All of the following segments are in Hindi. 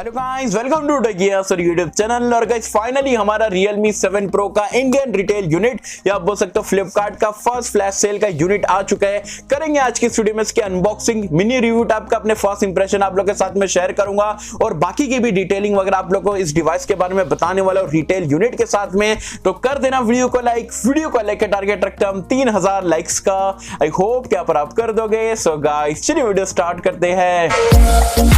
Hello guys, welcome to Techie Yasar YouTube channel. और गाइस फाइनली हमारा Realme 7 Pro का इंडियन रिटेल यूनिट या आप बोल सकते हो फ्लिपकार्ट का फर्स्ट फ्लैश सेल का यूनिट आ चुका है। करेंगे आज की इस वीडियो में इसके अनबॉक्सिंग, मिनी रिव्यू टाइप का अपने फर्स्ट इंप्रेशन आप लोग के साथ में शेयर करूंगा और बाकी की भी डिटेलिंग वगैरह आप लोग को इस डिवाइस के बारे में बताने वाला हूं रिटेल यूनिट के साथ में। तो कर देना वीडियो को लाइक, वीडियो को लाइक का टारगेट रखता हम 3000 लाइक्स का। आई होप क्या पर आप कर दोगे। सो गाइस चलिए वीडियो स्टार्ट करते हैं।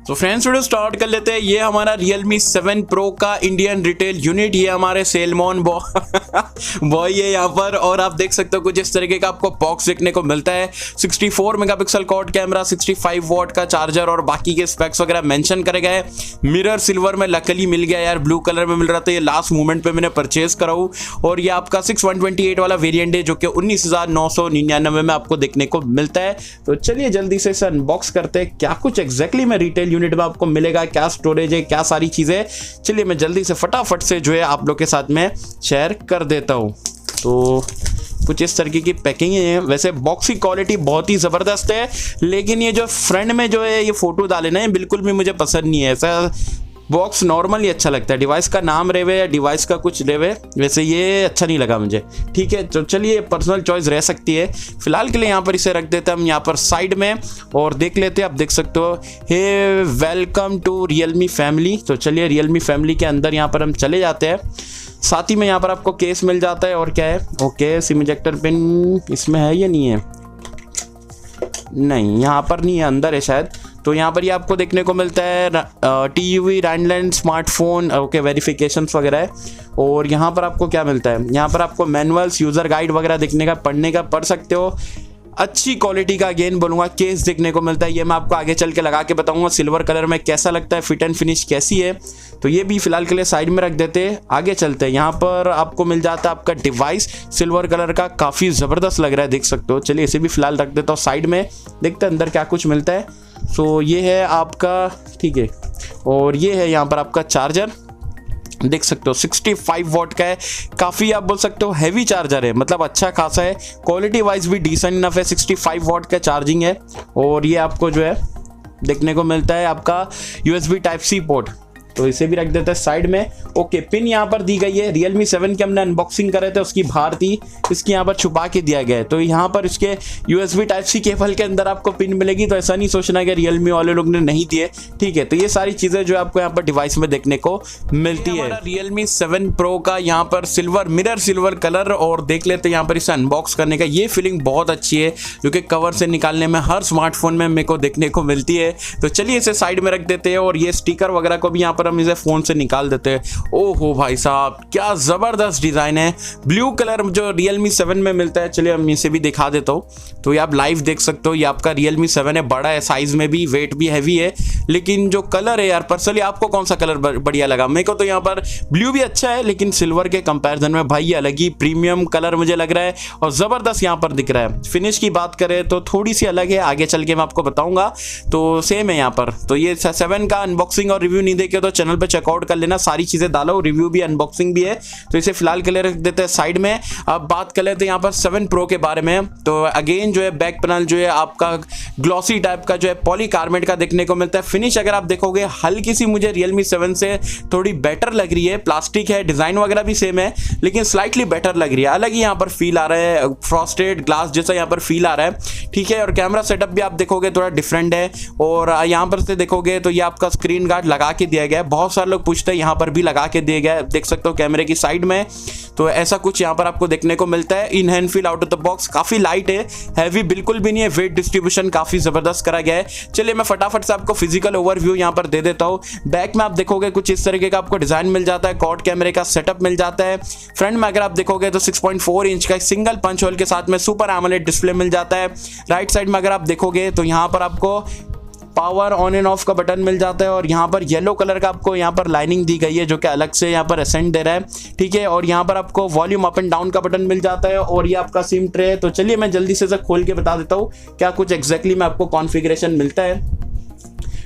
तो फ्रेंड्स वीडियो स्टार्ट कर लेते हैं। ये हमारा Realme 7 Pro का इंडियन रिटेल यूनिट, ये हमारे सेलमोन बॉय है यहाँ पर। और आप देख सकते हो कुछ इस तरीके का आपको बॉक्स देखने को मिलता है। 64 मेगापिक्सल क्वाड कैमरा, 65 वॉट का चार्जर और बाकी के स्पेक्स वगैरह मेंशन करे गए। मिरर सिल्वर में लकली मिल गया यार, ब्लू कलर में मिल रहा था, ये लास्ट मोमेंट पे मैंने परचेज कराऊँ। और ये आपका 6128 वाला वेरिएंट है जो कि 19,999 में आपको देखने को मिलता है। तो चलिए जल्दी से इसे अनबॉक्स करते हैं, क्या कुछ एग्जैक्टली में रिटेल यूनिट में आपको मिलेगा, क्या स्टोरेज है, क्या सारी चीजें। चलिए मैं जल्दी से फटाफट से जो है आप लोग के साथ में शेयर कर देता हूं। तो कुछ इस तरीके की पैकिंग है। वैसे बॉक्स की क्वालिटी बहुत ही जबरदस्त है, लेकिन ये जो फ्रंट में जो है ये फोटो डाले ना, बिल्कुल भी मुझे पसंद नहीं है। ऐसा बॉक्स नॉर्मली अच्छा लगता है, डिवाइस का नाम रेवे या डिवाइस का कुछ रेवे, वैसे ये अच्छा नहीं लगा मुझे। ठीक है, तो चलिए पर्सनल चॉइस रह सकती है। फिलहाल के लिए यहाँ पर इसे रख देते हैं हम यहाँ पर साइड में और देख लेते हैं। आप देख सकते हो hey welcome to Realme family. तो चलिए Realme फैमिली के अंदर यहाँ पर हम चले जाते हैं। साथ ही में यहाँ पर आपको केस मिल जाता है और क्या है, ओके सिम इजेक्टर पिन इसमें है या नहीं है, नहीं यहाँ पर नहीं है, अंदर है शायद। तो यहाँ पर ये आपको देखने को मिलता है TUV रैंडलैंड स्मार्टफोन, ओके वेरिफिकेशंस वगैरह है। और यहाँ पर आपको क्या मिलता है, यहाँ पर आपको मैनुअल्स, यूज़र गाइड वगैरह देखने का, पढ़ने का, पढ़ सकते हो। अच्छी क्वालिटी का अगेन बोलूँगा केस देखने को मिलता है। ये मैं आपको आगे चल के लगा के बताऊंगा सिल्वर कलर में कैसा लगता है, फिट एंड फिनिश कैसी है। तो ये भी फिलहाल के लिए साइड में रख देते हैं, आगे चलते हैं। यहाँ पर आपको मिल जाता है आपका डिवाइस सिल्वर कलर का, काफ़ी ज़बरदस्त लग रहा है, देख सकते हो। चलिए इसे भी फिलहाल रख देता हूँ साइड में, देखते हैं अंदर क्या कुछ मिलता है। सो ये है आपका, ठीक है, और ये है यहाँ पर आपका चार्जर, देख सकते हो 65 वॉट का है। काफ़ी आप बोल सकते हो हैवी चार्जर है, मतलब अच्छा खासा है, क्वालिटी वाइज भी डिसेंट इनफ है। 65 वॉट का चार्जिंग है। और ये आपको जो है देखने को मिलता है आपका USB Type-C पोर्ट, तो इसे भी रख देते हैं साइड में। ओके, पिन यहाँ पर दी गई है। Realme 7 की हमने अनबॉक्सिंग करे थे, उसकी बाहर थी, इसकी यहाँ पर छुपा के दिया गया है। तो यहाँ पर इसके USB Type-C केबल के अंदर आपको पिन मिलेगी, तो ऐसा नहीं सोचना कि Realme वाले लोग ने नहीं दिए। ठीक है, तो ये सारी चीज़ें जो आपको यहाँ पर डिवाइस में देखने को मिलती है। Realme 7 Pro का यहाँ पर सिल्वर, मिरर सिल्वर कलर, और देख लेते हैं यहाँ पर इसे अनबॉक्स करने का। ये फीलिंग बहुत अच्छी है जो कि कवर से निकालने में हर स्मार्टफोन में मेरे को देखने को मिलती है। तो चलिए इसे साइड में रख देते हैं और ये स्टिकर वगैरह को भी यहाँ पर हम इसे फोन से निकाल देते हैं। ओहो भाई साहब, क्या जबरदस्त डिजाइन है। ब्लू कलर जो Realme 7 में मिलता है, चलिए हम इसे भी दिखा देता हूँ। तो ये आप लाइव देख सकते हो, ये आपका Realme 7 है, बड़ा है साइज में भी, वेट भी हैवी है। लेकिन जो कलर है यार, पर्सनली आपको कौन सा कलर बढ़िया लगा? मेरे को तो यहाँ पर ब्लू भी अच्छा है, लेकिन सिल्वर के कंपैरिजन में भाई ये अलग ही प्रीमियम कलर मुझे लग रहा है और जबरदस्त यहाँ पर दिख रहा है। फिनिश की बात करें तो थोड़ी सी अलग है, आगे चल के मैं आपको बताऊंगा। तो सेम है यहाँ पर। तो ये 7 का अनबॉक्सिंग और रिव्यू नहीं देखे तो चैनल पर चेकआउट कर लेना, सारी चीजें डालो, रिव्यू भी अनबॉक्सिंग भी है। तो इसे फिलहाल के लिए रख देते हैं साइड में। अब बात कर लेते हैं यहाँ पर 7 Pro के बारे में। तो अगेन जो है बैक पैनल जो है आपका ग्लॉसी टाइप का जो है पॉलीकार्बोनेट का देखने को मिलता है। फिनिश अगर आप देखोगे हल्की सी मुझे Realme 7 से थोड़ी बेटर लग रही है। प्लास्टिक है, डिजाइन वगैरह भी सेम है, लेकिन स्लाइटली बेटर लग रही है। अलग ही यहाँ पर फील आ रहा है, फ्रॉस्टेड ग्लास जैसा यहाँ पर फील आ रहा है। ठीक है, और कैमरा सेटअप भी आप देखोगे थोड़ा डिफरेंट है। और यहाँ पर से देखोगे तो ये आपका स्क्रीन गार्ड लगा के दिया गया है। बहुत सारे लोग पूछते हैं, यहाँ पर भी लगा के दिया गया है, देख सकते हो कैमरे की साइड में। तो ऐसा कुछ यहाँ पर आपको देखने को मिलता है। In hand feel out of the box, काफी लाइट है, हैवी बिल्कुल भी नहीं है। वेट डिस्ट्रीब्यूशन काफी जबरदस्त करा गया है। चलिए मैं फटाफट से आपको फिजिकल ओवरव्यू यहाँ पर दे देता हूँ। बैक में आप देखोगे कुछ इस तरीके का आपको डिजाइन मिल जाता है, क्वाड कैमरे का सेटअप मिल जाता है। फ्रंट में अगर आप देखोगे तो 6.4 इंच का सिंगल पंच होल के साथ में सुपर एमोलेड डिस्प्ले मिल जाता है। राइट साइड में अगर आप देखोगे तो यहाँ पर आपको पावर ऑन एंड ऑफ का बटन मिल जाता है और यहाँ पर येलो कलर का आपको यहाँ पर लाइनिंग दी गई है जो कि अलग से यहाँ पर एसेंट दे रहा है। ठीक है, और यहाँ पर आपको वॉल्यूम अप एंड डाउन का बटन मिल जाता है और ये आपका सिम ट्रे है। तो चलिए मैं जल्दी से खोल के बता देता हूँ क्या कुछ एग्जैक्टली में आपको कॉन्फ़िगरेशन मिलता है।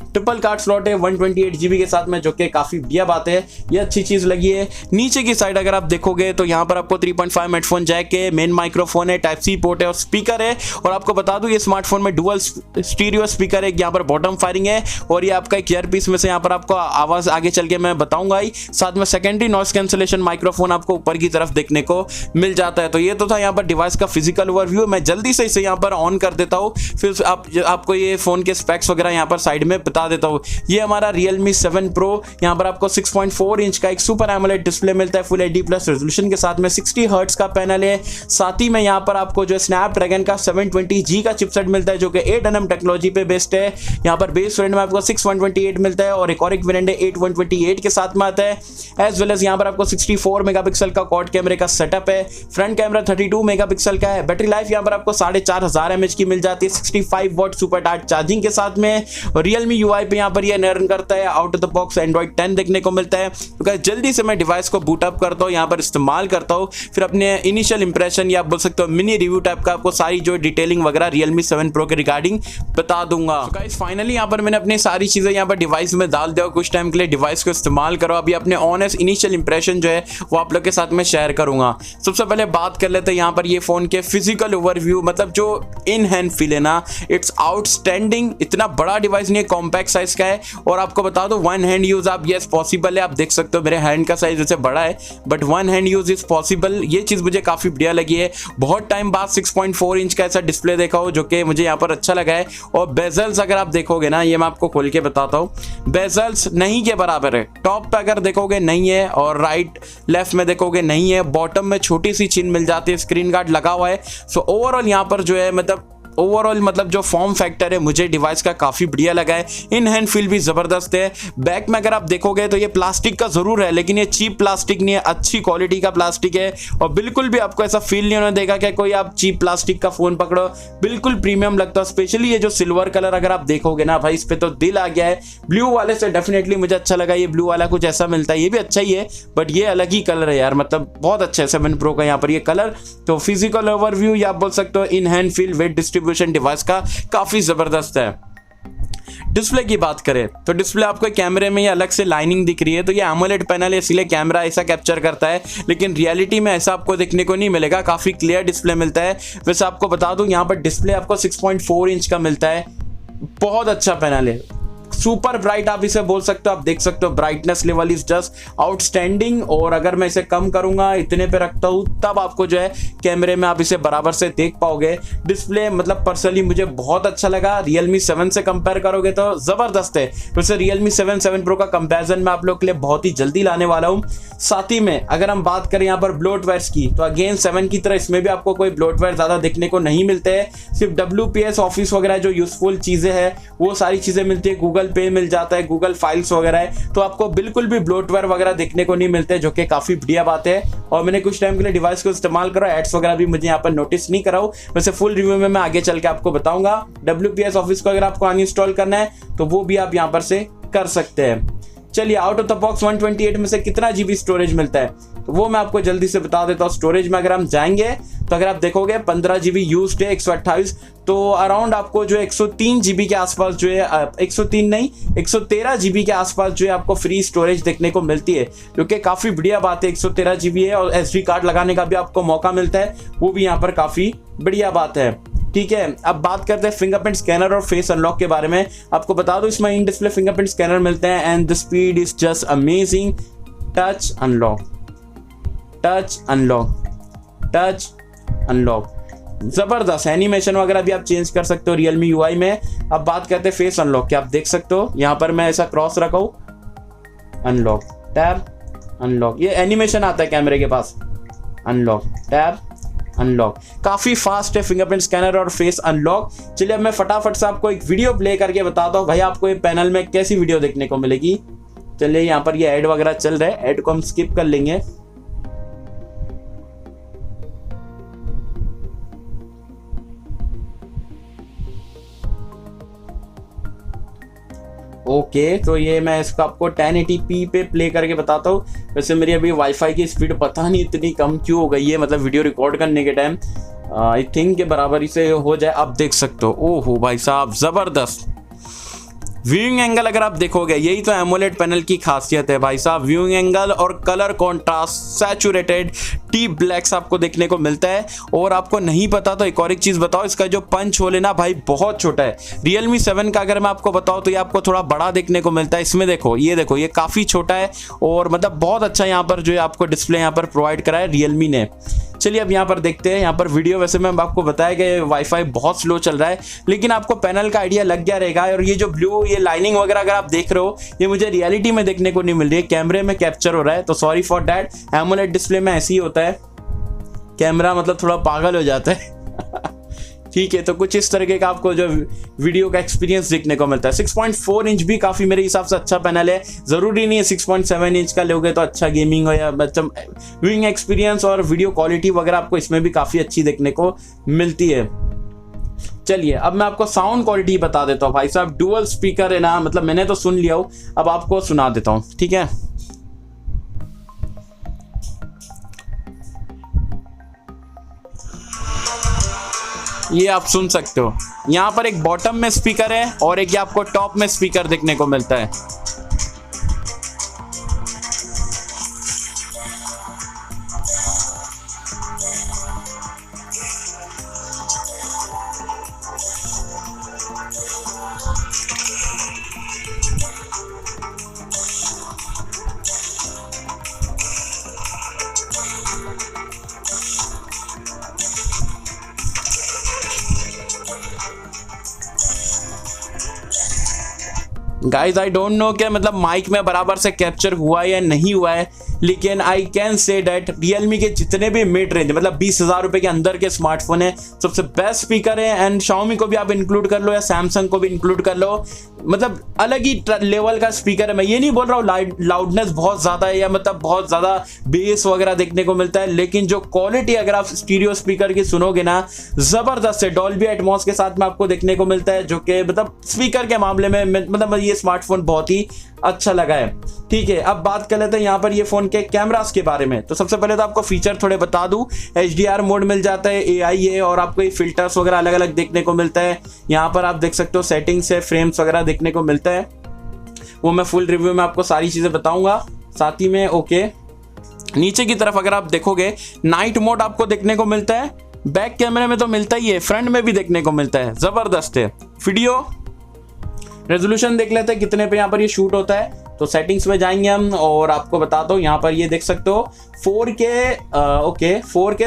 ट्रिपल कार्ड स्लॉट है 128 GB के साथ में, जो कि काफी बढ़िया बात है, ये अच्छी चीज लगी है। नीचे की साइड अगर आप देखोगे तो यहाँ पर आपको 3.5 हेडफोन जैक है, मेन माइक्रोफोन है, टाइप सी पोर्ट है और स्पीकर है। और आपको बता दूं ये स्मार्टफोन में डुअल स्टीरियो स्पीकर है, यहाँ पर बॉटम फायरिंग है और ये आपका एक ईयरपीस में से यहाँ पर आपको आवाज आगे चल के मैं बताऊंगा ही। साथ में सेकेंडरी नॉइस कैंसलेशन माइक्रोफोन आपको ऊपर की तरफ देखने को मिल जाता है। तो ये तो था यहाँ पर डिवाइस का फिजिकल ओवरव्यू। मैं जल्दी से इसे यहाँ पर ऑन कर देता हूँ, फिर आपको ये फोन के स्पेक्स वगैरह यहाँ पर साइड में बता देता हूँ। ये हमारा Realme 7 Pro, यहाँ पर आपको 6.4 इंच का एक सुपर एमोलेड डिस्प्ले मिलता है फुल HD+ रेजोल्यूशन के साथ में, 60 हर्ट्ज का पैनल है। साथ ही में यहाँ पर आपको जो स्नैपड्रैगन का 720G का चिपसेट मिलता है, जो कि 8nm टेक्नोलॉजी पे बेस्ड है। यहाँ पर बेस वेरिएंट में आपको 6128 मिलता है और एक और एक वेरिएंट है 8128 के साथ में आता है। एज वेल एज यहाँ पर आपको 64 मेगापिक्सल का क्वाड कैमरे का सेटअप है, फ्रंट कैमरा 32 मेगापिक्सल का है। बैटरी लाइफ यहाँ पर आपको 4500 mAh की मिल जाती है 65 वॉट सुपर टार्ट चार्जिंग के साथ में। और Realme UI पे यहाँ पर ये रन करता है out of the box Android 10 देखने को मिलता है। तो जल्दी से मैं डिवाइस को बूट अप करता हूँ, यहाँ पर इस्तेमाल करता हूँ, फिर अपने इनिशियल इंप्रेशन या बोल सकते हो मिनी रिव्यू टाइप का आपको सारी जो डिटेलिंग वगैरह Realme 7 Pro के रिगार्डिंग बता दूंगा। तो गाइस फाइनली यहाँ पर मैंने अपनी सारी चीजें यहाँ पर डिवाइस में डाल दिया, कुछ टाइम के लिए डिवाइस को इस्तेमाल करो। अभी अपने ऑनेस्ट इनिशियल इंप्रेशन जो है वो आप लोग के साथ में शेयर करूंगा। सबसे पहले बात कर लेते हैं यहाँ पर ये फोन के फिजिकल ओवरव्यू, मतलब जो इन हैंड फील है ना, इट्स आउटस्टैंडिंग। इतना बड़ा डिवाइस नहीं है, कॉम्पैक्ट साइज का है। और आपको बता दो वन हैंड यूज आप यस पॉसिबल है, आप देख सकते हो मेरे हैंड का साइज वैसे बड़ा है but one hand use is possible. ये चीज मुझे काफी बढ़िया लगी है। बहुत टाइम बाद 6.4 इंच का ऐसा डिस्प्ले देखा हो जो कि मुझे यहाँ पर अच्छा लगा है। और बेजल्स अगर आप देखोगे ना, ये मैं आपको खोल के बताता हूँ, बेजल्स नहीं के बराबर है। टॉप पे अगर देखोगे नहीं है और राइट लेफ्ट में देखोगे नहीं है, बॉटम में छोटी सी चिन मिल जाती है, स्क्रीन गार्ड लगा हुआ है। सो ओवरऑल यहाँ पर जो है मतलब जो फॉर्म फैक्टर है मुझे डिवाइस का काफी बढ़िया लगा है। इन हैंड फील भी जबरदस्त है। बैक में अगर आप देखोगे तो ये प्लास्टिक का जरूर है, लेकिन ये चीप प्लास्टिक नहीं है, अच्छी क्वालिटी का प्लास्टिक है। और बिल्कुल भी आपको ऐसा फील नहीं होने देगा कि कोई आप चीप प्लास्टिक का फोन पकड़ो, बिल्कुल प्रीमियम लगता है। स्पेशली ये जो सिल्वर कलर अगर आप देखोगे ना भाई, इस पे तो दिल आ गया है। ब्लू वाले से डेफिनेटली मुझे अच्छा लगा, ये ब्लू वाला कुछ ऐसा मिलता है, ये भी अच्छा ही है बट ये अलग ही कलर है यार, मतलब बहुत अच्छा है 7 Pro का यहाँ पर ये कलर। तो फिजिकल ओवरव्यू या आप बोल सकते हो in hand feel, wait distribution device का काफी जबरदस्त है। डिस्प्ले की बात करें तो डिस्प्ले आपको कैमरे में ये अलग से लाइनिंग दिख रही है, तो ये एमोलेड पैनल है इसलिए कैमरा ऐसा कैप्चर करता है, लेकिन रियलिटी में ऐसा आपको देखने को नहीं मिलेगा। काफी क्लियर डिस्प्ले मिलता है। वैसे आपको बता दूं यहाँ पर डिस्प्ले आपको 6.4 इंच का मिलता है, बहुत अच्छा पैनल है, सुपर ब्राइट आप इसे बोल सकते हो। आप देख सकते हो brightness level is just outstanding. और अगर मैं इसे कम करूंगा, इतने पे रखता हूं, तब आपको जो है कैमरे में आप इसे बराबर से देख पाओगे। डिस्प्ले मतलब पर्सनली मुझे बहुत अच्छा लगा। Realme 7 से कंपेयर करोगे तो जबरदस्त है। वैसे Realme 7 Pro का कंपैरिजन मैं आप लोग के लिए बहुत ही जल्दी लाने वाला हूं। साथ ही में अगर हम बात करें यहाँ पर ब्लोटवेयर्स की, तो अगेन 7 की तरह इसमें भी आपको कोई ब्लोटवेयर ज्यादा देखने को नहीं मिलते हैं। सिर्फ WPS ऑफिस वगैरह जो यूजफुल चीजें हैं वो सारी चीजें मिलती है, गूगल पे मिल जाता है, गूगल फाइल्स वगैरह है, तो आपको बिल्कुल भी ब्लोटवेयर वगैरह देखने को नहीं मिलते, जो कि काफी बढ़िया बात है। और मैंने कुछ टाइम के लिए डिवाइस को इस्तेमाल करा, एड्स वगैरह भी मुझे यहाँ पर नोटिस नहीं कराऊं। वैसे फुल रिव्यू में मैं आगे चल के आपको बताऊंगा। WPS ऑफिस को अगर आपको अनइंस्टॉल करना है तो वो भी आप यहाँ पर से कर सकते हैं। चलिए आउट ऑफ द बॉक्स 128 में से कितना GB स्टोरेज मिलता है तो वो मैं आपको जल्दी से बता देता हूँ। स्टोरेज में अगर हम जाएंगे तो अगर आप देखोगे 15 GB यूज्ड है, 128, तो अराउंड आपको जो 103 GB के आसपास जो है 103 नहीं 113 GB के आसपास जो है आपको फ्री स्टोरेज देखने को मिलती है, जो कि काफी बढ़िया बात है। 113 GB है और SD कार्ड लगाने का भी आपको मौका मिलता है, वो भी यहाँ पर काफी बढ़िया बात है। ठीक है, अब बात करते हैं फिंगरप्रिंट स्कैनर और फेस अनलॉक के बारे में। आपको बता दो इसमें इन डिस्प्ले फिंगरप्रिंट स्कैनर मिलते हैं and the speed is just amazing. Touch unlock, touch unlock, touch unlock, जबरदस्त। एनिमेशन वगैरह भी आप चेंज कर सकते हो Realme UI में। अब बात करते हैं फेस अनलॉक की। आप देख सकते हो यहाँ पर मैं ऐसा क्रॉस रखा हूं, अनलॉक, टैब, अनलॉक, ये एनिमेशन आता है कैमरे के पास, अनलॉक, टैब, अनलॉक। काफी फास्ट है फिंगरप्रिंट स्कैनर और फेस अनलॉक। चलिए अब मैं फटाफट से आपको एक वीडियो प्ले करके बताता हूँ भाई आपको ये पैनल में कैसी वीडियो देखने को मिलेगी। चलिए यहाँ पर ये ऐड वगैरह चल रहा है, ऐड को हम स्किप कर लेंगे। ओके, तो ये मैं इसको आपको 1080p पे प्ले करके बताता हूँ। वैसे मेरी अभी वाईफाई की स्पीड पता नहीं इतनी कम क्यों हो गई है, मतलब वीडियो रिकॉर्ड करने के टाइम आई थिंक के बराबर से हो जाए। आप देख सकते हो, ओहो भाई साहब जबरदस्त, व्यूइंग एंगल अगर आप देखोगे, यही तो एमोलेड पैनल की खासियत है भाई साहब। व्यूइंग एंगल और colour contrast, saturated deep blacks आपको देखने को मिलता है। और आपको नहीं पता तो एक और एक चीज बताओ, इसका जो पंच होल है ना भाई बहुत छोटा है। Realme 7 का अगर मैं आपको बताऊं तो ये आपको थोड़ा बड़ा देखने को मिलता है। इसमें देखो ये काफी छोटा है और मतलब बहुत अच्छा यहाँ पर जो है आपको डिस्प्ले यहाँ पर प्रोवाइड करा है Realme ने। चलिए अब यहाँ पर देखते हैं। यहाँ पर वीडियो वैसे मैं आपको बताया कि वाईफाई बहुत स्लो चल रहा है, लेकिन आपको पैनल का आइडिया लग गया रहेगा। और ये जो ब्लू ये लाइनिंग वगैरह अगर आप देख रहे हो, ये मुझे रियलिटी में देखने को नहीं मिल रही है, कैमरे में कैप्चर हो रहा है, तो sorry for that. AMOLED display में ऐसे ही होता है, कैमरा मतलब थोड़ा पागल हो जाता है ठीक है, तो कुछ इस तरीके का आपको जो वीडियो का एक्सपीरियंस देखने को मिलता है। 6.4 इंच भी काफ़ी मेरे हिसाब से अच्छा पैनल है। ज़रूरी नहीं है 6.7 इंच का लोगे तो अच्छा गेमिंग हो या व्यूइंग एक्सपीरियंस और वीडियो क्वालिटी वगैरह आपको इसमें भी काफ़ी अच्छी देखने को मिलती है। चलिए अब मैं आपको साउंड क्वालिटी बता देता हूँ भाई साहब। डुअल स्पीकर है ना, मतलब मैंने तो सुन लिया हूँ, अब आपको सुना देता हूँ, ठीक है। ये आप सुन सकते हो, यहाँ पर एक बॉटम में स्पीकर है और एक ये आपको टॉप में स्पीकर देखने को मिलता है। गाइज आई डोंट नो कि मतलब माइक में बराबर से कैप्चर हुआ या नहीं हुआ है, लेकिन I can say that Realme के जितने भी मिड रेंज मतलब 20,000 रुपए के अंदर के स्मार्टफोन है, सबसे बेस्ट स्पीकर है। एंड Xiaomi को भी आप इंक्लूड कर लो या सैमसंग को भी इंक्लूड कर लो, मतलब अलग ही लेवल का स्पीकर है। मैं ये नहीं बोल रहा हूँ लाउडनेस बहुत ज़्यादा है या मतलब बहुत ज़्यादा बेस वगैरह देखने को मिलता है, लेकिन जो क्वालिटी अगर आप स्टीरियो स्पीकर की सुनोगे ना, ज़बरदस्त है। डॉल्बी एटमॉस के साथ में आपको देखने को मिलता है, जो कि मतलब स्पीकर के मामले में मतलब ये स्मार्टफोन बहुत ही अच्छा लगा है। ठीक है, अब बात कर लेते हैं यहाँ पर ये फोन के कैमरास के बारे में। तो सबसे पहले तो आपको फीचर थोड़े बता दूं, HDR मोड मिल जाता है, AI है और आपको ये फिल्टर्स वगैरह अलग अलग देखने को मिलता है। यहाँ पर आप देख सकते हो सेटिंग्स है, फ्रेम्स वगैरह देखने को मिलता है, वो मैं फुल रिव्यू में आपको सारी चीजें बताऊंगा साथ ही में। ओके, नीचे की तरफ अगर आप देखोगे नाइट मोड आपको देखने को मिलता है, बैक कैमरे में तो मिलता ही है, फ्रंट में भी देखने को मिलता है, जबरदस्त है। वीडियो रेजोल्यूशन देख लेते हैं कितने पे यहाँ पर ये शूट होता है। तो सेटिंग्स में जाएंगे हम और आपको बताता हूँ, यहाँ पर ये देख सकते हो 4K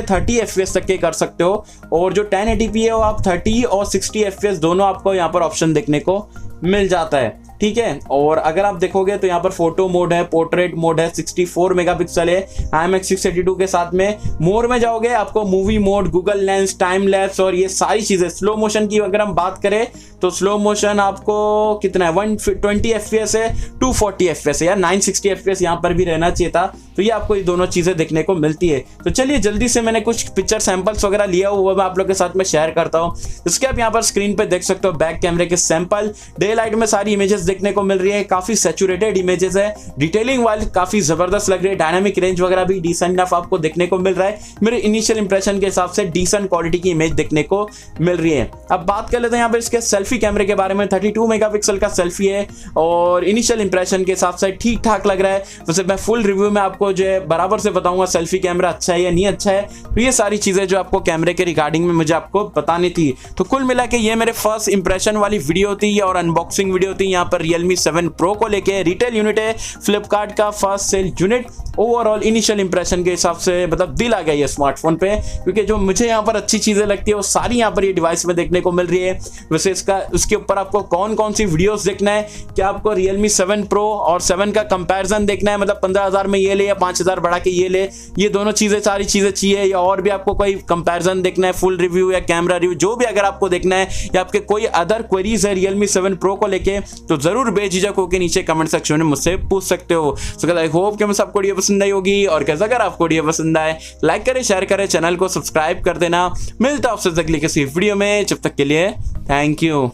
30 FPS तक के कर सकते हो, और जो 1080p है वो आप 30 और 60 FPS दोनों आपको यहाँ पर ऑप्शन देखने को मिल जाता है। ठीक है, और अगर आप देखोगे तो यहाँ पर फोटो मोड है, पोर्ट्रेट मोड है, 64 मेगापिक्सल है, IMX 682 के साथ में। मोर में जाओगे आपको movie mode, Google lens, time lapse और ये सारी चीजें। स्लो मोशन की अगर हम बात करें तो स्लो मोशन आपको कितना है, 120 FPS है, 240 FPS है, या 960 FPS यहाँ पर भी रहना चाहिए था। तो ये आपको ये दोनों चीजें देखने को मिलती है। तो चलिए जल्दी से मैंने कुछ पिक्चर सैंपल्स वगैरह लिया हुआ मैं आप लोग के साथ में शेयर करता हूँ। इसके आप यहाँ पर स्क्रीन पे देख सकते हो बैक कैमरे के सैंपल, डे लाइट में सारी इमेजेस देखने को मिल रही है, काफी सैचुरेटेड इमेजेस है, डिटेलिंग वाली काफी जबरदस्त लग रही है, डायनामिक रेंज वगैरह भी डिसेंट इनफ आपको देखने को मिल रहा है। मेरे इनिशियल इंप्रेशन के हिसाब से डिसेंट क्वालिटी की इमेज देखने को मिल रही है। अब बात कर लेते हैं यहाँ पर इसके सेल्फी कैमरे के बारे में। 32 मेगापिक्सल का सेल्फी है और इनिशियल इंप्रेशन के हिसाब से ठीक ठाक लग रहा है। वैसे मैं फुल रिव्यू में आपको जो है बराबर से बताऊंगा सेल्फी कैमरा अच्छा है या नहीं अच्छा है। तो ये सारी चीजें जो आपको कैमरे के रिगार्डिंग में मुझे आपको बतानी थी। तो कुल मिला के ये मेरे फर्स्ट इंप्रेशन वाली वीडियो थी और अनबॉक्सिंग वीडियो थी यहाँ पर Realme 7 Pro को लेके। रिटेल यूनिट है, फ्लिपकार्ट का first sale unit. Overall initial impression के हिसाब से मतलब दिल आ गया ये स्मार्टफोन पे, क्योंकि जो मुझे यहाँ पर अच्छी चीजें लगती है वो सारी यहाँ पर ये डिवाइस में देखने को मिल रही है। वैसे उसके ऊपर आपको कौन कौन सी वीडियोस देखना है, क्या आपको Realme 7 Pro और 7 का कंपैरिजन देखना है, मतलब 15,000 में ये ले या 5,000 बढ़ा के ये ले, ये दोनों चीजें सारी चीजें चाहिए, या और भी आपको कोई कंपैरिजन देखना है, फुल रिव्यू या कैमरा रिव्यू, जो भी अगर आपको देखना है, या आपके कोई अदर क्वेरीज है Realme 7 Pro को लेके, तो जरूर बेझिझक होकर नीचे कमेंट सेक्शन में मुझसे पूछ सकते हो। सो आई होप कि सबको वीडियो पसंद आई होगी, और कैसा अगर आपको वीडियो पसंद आए लाइक करें, शेयर करें, चैनल को सब्सक्राइब कर देना। मिलता है आपसे अगली किसी वीडियो में, जब तक के लिए थैंक यू।